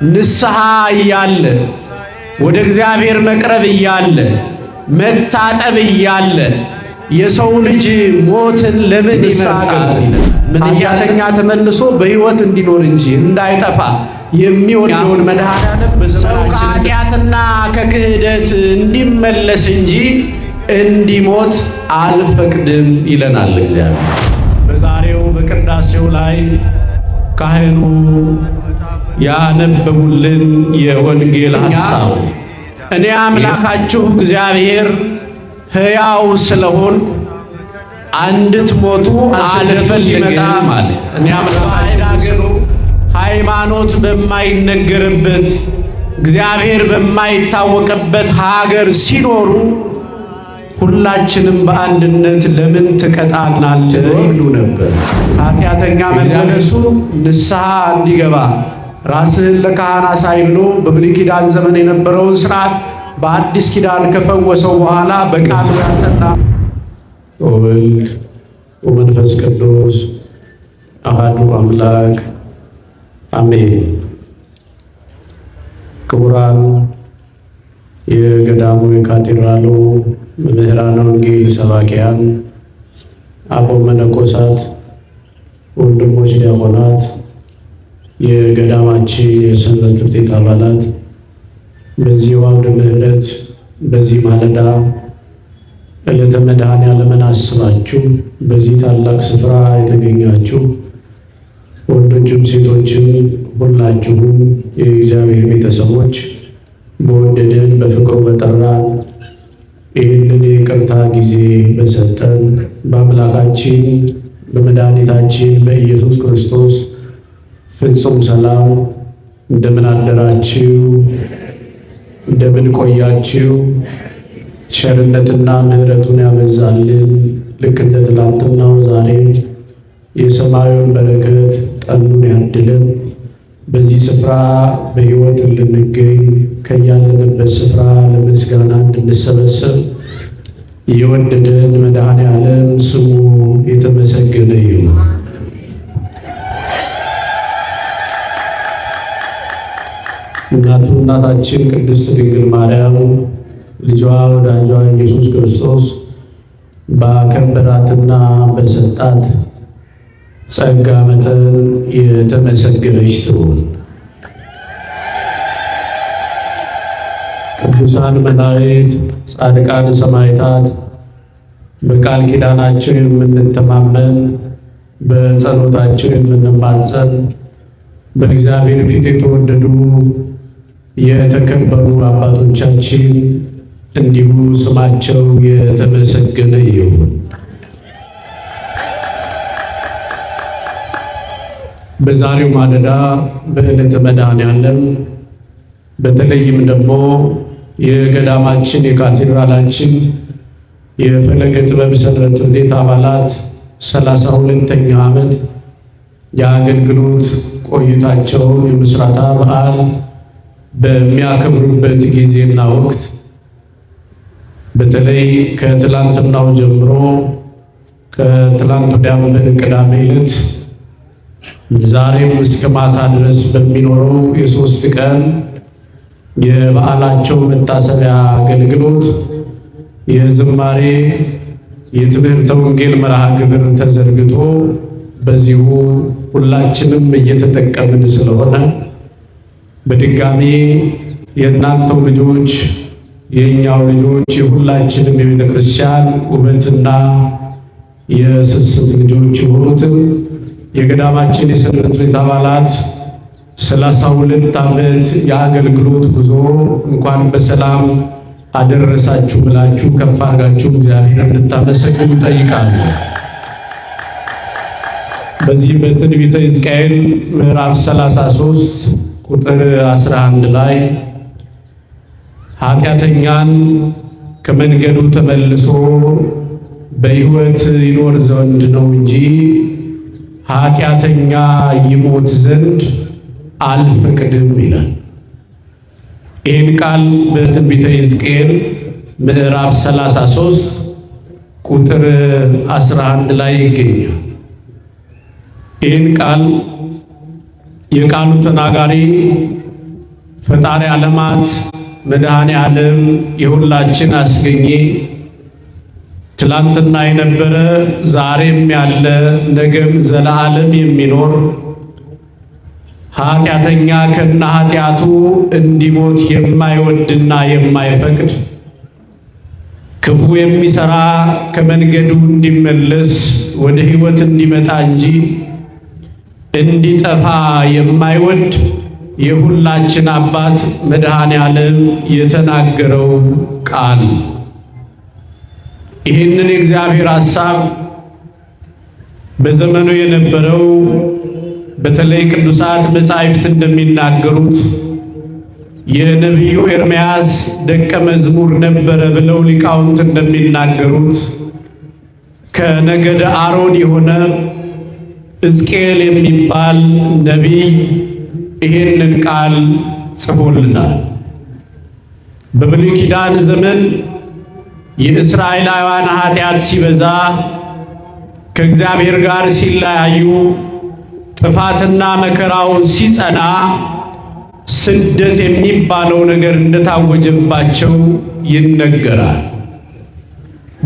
ንስሐ እያለ ወደ እግዚአብሔር መቅረብ እያለ መታጠብ እያለ የሰው ልጅ ሞትን ለምን ይመርጣል? ኃጢአተኛ ተመልሶ በሕይወት እንዲኖር እንጂ እንዳይጠፋ የሚወደውን መድኃኔዓለም ሰው ከኃጢአትና ከክህደት እንዲመለስ እንጂ እንዲሞት አልፈቅድም ይለናል እግዚአብሔር። በዛሬው በቅዳሴው ላይ ካህኑ ያነበቡልን የወንጌል ሐሳብ እኔ አምላካችሁ እግዚአብሔር ሕያው ስለሆንኩ እንድትሞቱ አልፈልግም አለ። እኔ አምላካችሁ ሃይማኖት በማይነገርበት እግዚአብሔር በማይታወቅበት ሀገር ሲኖሩ ሁላችንም በአንድነት ለምን ትቀጣናለህ ይሉ ነበር። ኃጢአተኛ መመለሱ ንስሐ እንዲገባ ራስህን ለካህን አሳይ ብሎ በብሉይ ኪዳን ዘመን የነበረውን ሥርዓት በአዲስ ኪዳን ከፈወሰው በኋላ በቃሉ ያጸና ወወልድ ወመንፈስ ቅዱስ አሐዱ አምላክ አሜን። ክቡራን የገዳሙ የካቴድራሉ መምህራነ ወንጌል ሰባኪያን፣ አበው መነኮሳት፣ ወንድሞች ዲያቆናት፣ የገዳማችን የሰንበት ትምህርት ቤት አባላት በዚህ አውደ ምሕረት በዚህ ማለዳ ዕለተ መድኃኔዓለምን አስባችሁ በዚህ ታላቅ ስፍራ የተገኛችሁ ወንዶችም ሴቶችም ሁላችሁም የእግዚአብሔር ቤተሰቦች በወደደን በፍቅሩ በጠራን ይህንን የይቅርታ ጊዜ በሰጠን በአምላካችን በመድኃኒታችን በኢየሱስ ክርስቶስ ፍጹም ሰላም እንደምን አደራችሁ? እንደምን ቆያችሁ? ቸርነትና ምሕረቱን ያበዛልን ልክ እንደ ትላንትናው ዛሬም የሰማዩን በረከት ጠሉን ያድለን። በዚህ ስፍራ በሕይወት እንድንገኝ ከያለንበት ስፍራ ለምስጋና እንድንሰበሰብ የወደደን መድኃኔዓለም ስሙ የተመሰገነ ይሁን። እናታችን ቅድስት ድንግል ማርያም ልጇ ወዳጇ ኢየሱስ ክርስቶስ ባከበራትና በሰጣት ጸጋ መጠን የተመሰገነች ትሁን። ቅዱሳን መላእክት፣ ጻድቃን፣ ሰማዕታት በቃል ኪዳናቸው የምንተማመን በጸሎታቸው የምንማጸን በእግዚአብሔር ፊት የተወደዱ የተከበሩ አባቶቻችን እንዲሁ ስማቸው የተመሰገነ ይሁን። በዛሬው ማለዳ በዕለተ መድኃኔዓለም በተለይም ደግሞ የገዳማችን የካቴድራላችን የፈለገ ጥበብ ሰንበት ትምህርት ቤት አባላት 32ኛ ዓመት የአገልግሎት ቆይታቸውን የምስረታ በዓል በሚያከብሩበት ጊዜና ወቅት በተለይ ከትላንትናው ጀምሮ ከትላንት ወዲያም ቅዳሜ ዕለት ዛሬም እስከ ማታ ድረስ በሚኖረው የ3 ቀን የበዓላቸው መታሰቢያ አገልግሎት የዝማሬ የትምህርተ ወንጌል መርሃ ግብር ተዘርግቶ በዚሁ ሁላችንም እየተጠቀምን ስለሆነ በድጋሚ የእናንተው ልጆች የእኛው ልጆች የሁላችንም የቤተ ክርስቲያን ውበትና የስስት ልጆች የሆኑትም የገዳማችን የሰንበት ቤት አባላት 32 ዓመት የአገልግሎት ጉዞ እንኳን በሰላም አደረሳችሁ ብላችሁ ከፍ አድርጋችሁ እግዚአብሔር እንድታመሰግኑ ጠይቃለሁ። በዚህ በትንቢተ ሕዝቅኤል ምዕራፍ 33 ቁጥር 11 ላይ ኃጢአተኛን ከመንገዱ ተመልሶ በሕይወት ይኖር ዘንድ ነው እንጂ ኃጢአተኛ ይሞት ዘንድ አልፈቅድም ይላል። ይህን ቃል በትንቢተ ሕዝቅኤል ምዕራፍ 33 ቁጥር 11 ላይ ይገኛል። ይህን ቃል የቃሉ ተናጋሪ ፈጣሪ ዓለማት መድኃኔ ዓለም የሁላችን አስገኘ ትላንትና የነበረ ዛሬም ያለ ነገም ዘላለም የሚኖር ኃጢአተኛ ከነ ኃጢአቱ እንዲሞት የማይወድና የማይፈቅድ ክፉ የሚሰራ ከመንገዱ እንዲመለስ ወደ ሕይወት እንዲመጣ እንጂ እንዲጠፋ የማይወድ የሁላችን አባት መድኃኔ ዓለም የተናገረው ቃል ይህንን የእግዚአብሔር ሐሳብ በዘመኑ የነበረው በተለይ ቅዱሳት መጻሕፍት እንደሚናገሩት የነቢዩ ኤርምያስ ደቀ መዝሙር ነበረ ብለው ሊቃውንት እንደሚናገሩት ከነገደ አሮን የሆነ ሕዝቅኤል የሚባል ነቢይ ይህንን ቃል ጽፎልናል። በብሉይ ኪዳን ዘመን የእስራኤላውያን ኃጢአት ሲበዛ ከእግዚአብሔር ጋር ሲለያዩ ጥፋትና መከራው ሲጸና ስደት የሚባለው ነገር እንደታወጀባቸው ይነገራል።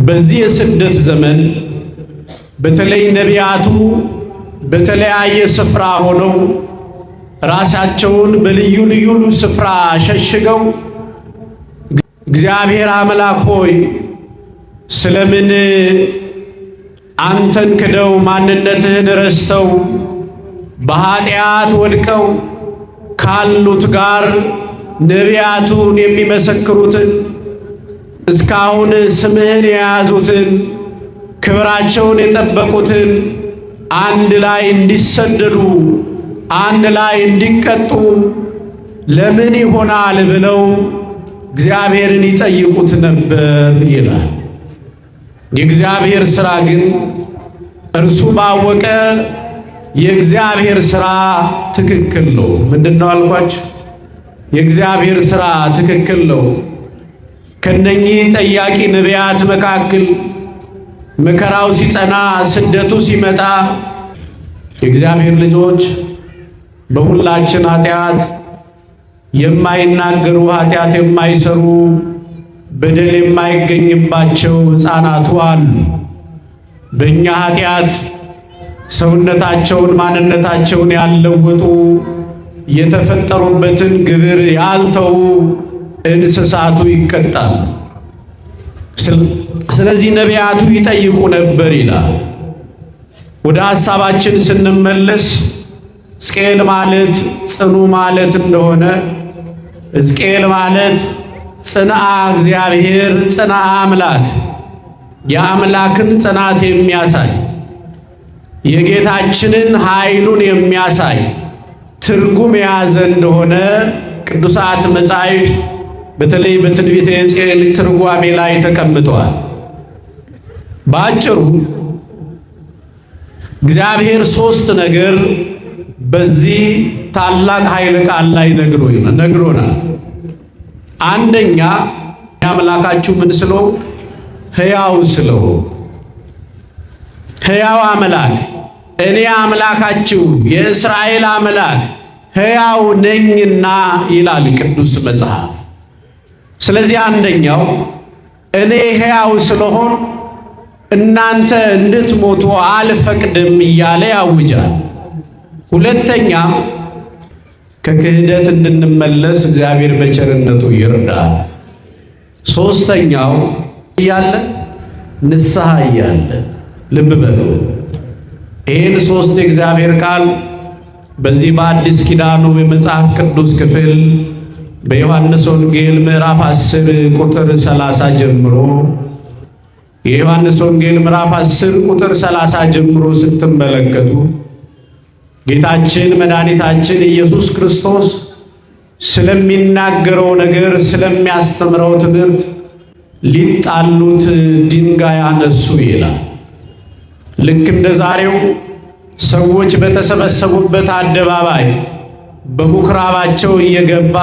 በዚህ የስደት ዘመን በተለይ ነቢያቱ በተለያየ ስፍራ ሆነው ራሳቸውን በልዩ ልዩ ስፍራ ሸሽገው እግዚአብሔር አምላክ ሆይ ስለምን አንተን ክደው ማንነትህን ረስተው በኃጢአት ወድቀው ካሉት ጋር ነቢያቱን የሚመሰክሩትን እስካሁን ስምህን የያዙትን ክብራቸውን የጠበቁትን አንድ ላይ እንዲሰደዱ አንድ ላይ እንዲቀጡ ለምን ይሆናል ብለው እግዚአብሔርን ይጠይቁት ነበር ይላል። የእግዚአብሔር ሥራ ግን እርሱ ባወቀ የእግዚአብሔር ሥራ ትክክል ነው። ምንድነው አልኳችሁ? የእግዚአብሔር ሥራ ትክክል ነው። ከነኚህ ጠያቂ ነቢያት መካከል መከራው ሲጸና ስደቱ ሲመጣ የእግዚአብሔር ልጆች በሁላችን ኃጢአት የማይናገሩ ኃጢአት የማይሰሩ በደል የማይገኝባቸው ሕፃናቱ አሉ። በእኛ ኃጢአት ሰውነታቸውን ማንነታቸውን ያልለወጡ የተፈጠሩበትን ግብር ያልተዉ እንስሳቱ ይቀጣሉ። ስለዚህ ነቢያቱ ይጠይቁ ነበር ይላል። ወደ ሐሳባችን ስንመለስ ሕዝቅኤል ማለት ጽኑ ማለት እንደሆነ ሕዝቅኤል ማለት ጽንዓ እግዚአብሔር ጽንዓ አምላክ የአምላክን ጽናት የሚያሳይ የጌታችንን ኃይሉን የሚያሳይ ትርጉም የያዘ እንደሆነ ቅዱሳት መጻሕፍት በተለይ በትንቢተ ሕዝቅኤል ትርጓሜ ላይ ተቀምጠዋል። በአጭሩ እግዚአብሔር ሦስት ነገር በዚህ ታላቅ ኃይለ ቃል ላይ ነግሮናል። አንደኛ አምላካችሁ ምን ስለው ሕያው ስለው ሕያው አምላክ እኔ አምላካችሁ የእስራኤል አምላክ ሕያው ነኝና ይላል ቅዱስ መጽሐፍ። ስለዚህ አንደኛው እኔ ሕያው ስለሆን እናንተ እንድትሞቱ አልፈቅድም እያለ ያውጃል። ሁለተኛ ከክህደት እንድንመለስ እግዚአብሔር በቸርነቱ ይርዳል። ሶስተኛው እያለ ንስሐ እያለ ልብ በሉ። ይህን ሶስት የእግዚአብሔር ቃል በዚህ በአዲስ ኪዳኑ የመጽሐፍ ቅዱስ ክፍል በዮሐንስ ወንጌል ምዕራፍ 10 ቁጥር 30 ጀምሮ የዮሐንስ ወንጌል ምዕራፍ 10 ቁጥር 30 ጀምሮ ስትመለከቱ ጌታችን መድኃኒታችን ኢየሱስ ክርስቶስ ስለሚናገረው ነገር ስለሚያስተምረው ትምህርት ሊጣሉት ድንጋይ አነሱ ይላል። ልክ እንደ ዛሬው ሰዎች በተሰበሰቡበት አደባባይ በምኩራባቸው እየገባ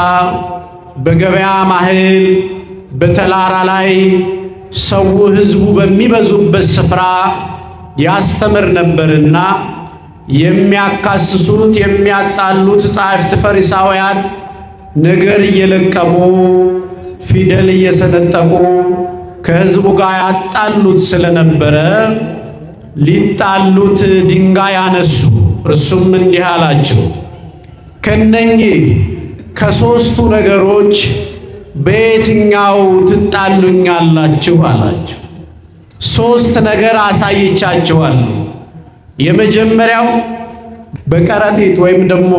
በገበያ ማህል በተራራ ላይ ሰው ሕዝቡ በሚበዙበት ስፍራ ያስተምር ነበርና የሚያካስሱት የሚያጣሉት ጻፍት ፈሪሳውያን ነገር እየለቀሙ ፊደል እየሰነጠቁ ከሕዝቡ ጋር ያጣሉት ስለነበረ ሊጣሉት ድንጋይ ያነሱ። እርሱም እንዲህ አላቸው፣ ከነኚህ ከሦስቱ ነገሮች በየትኛው ትጣሉኛላችሁ አላቸው። ሦስት ነገር አሳይቻችኋለሁ። የመጀመሪያው በከረጢት ወይም ደግሞ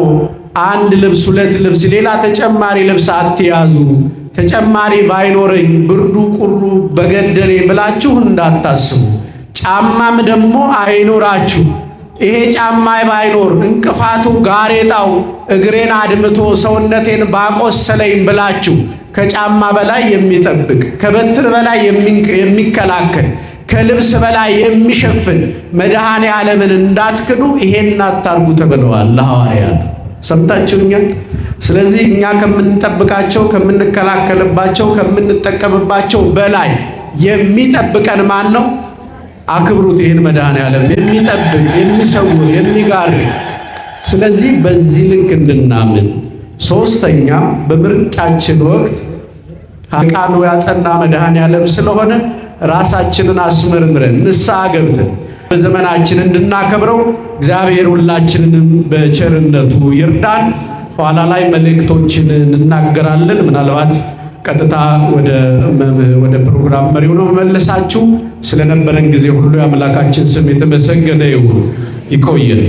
አንድ ልብስ፣ ሁለት ልብስ፣ ሌላ ተጨማሪ ልብስ አትያዙ፣ ተጨማሪ ባይኖረኝ ብርዱ ቁሩ በገደለኝ ብላችሁ እንዳታስቡ። ጫማም ደግሞ አይኖራችሁ። ይሄ ጫማ ባይኖር እንቅፋቱ ጋሬጣው እግሬን አድምቶ ሰውነቴን ባቆሰለኝ ብላችሁ ከጫማ በላይ የሚጠብቅ ከበትር በላይ የሚከላከል ከልብስ በላይ የሚሸፍን መድኃኔ ዓለምን እንዳትክዱ ይሄን አታርጉ ተብለዋል ለሐዋርያት። ሰምታችሁኛል? ስለዚህ እኛ ከምንጠብቃቸው፣ ከምንከላከልባቸው፣ ከምንጠቀምባቸው በላይ የሚጠብቀን ማን ነው? አክብሩት። ይሄን መድኃኔ ዓለም የሚጠብቅ የሚሰውር የሚጋርድ። ስለዚህ በዚህ ልክ እንድናምን። ሶስተኛ በምርጫችን ወቅት ቃሉ ያጸና መድኃኔ ዓለም ስለሆነ ራሳችንን አስመርምረን ንስሐ ገብተን በዘመናችን እንድናከብረው እግዚአብሔር ሁላችንንም በቸርነቱ ይርዳን። ኋላ ላይ መልእክቶችን እንናገራለን። ምናልባት ቀጥታ ወደ ፕሮግራም መሪው ነው መመለሳችሁ። ስለነበረን ጊዜ ሁሉ የአምላካችን ስም የተመሰገነ ይሁን። ይቆየን።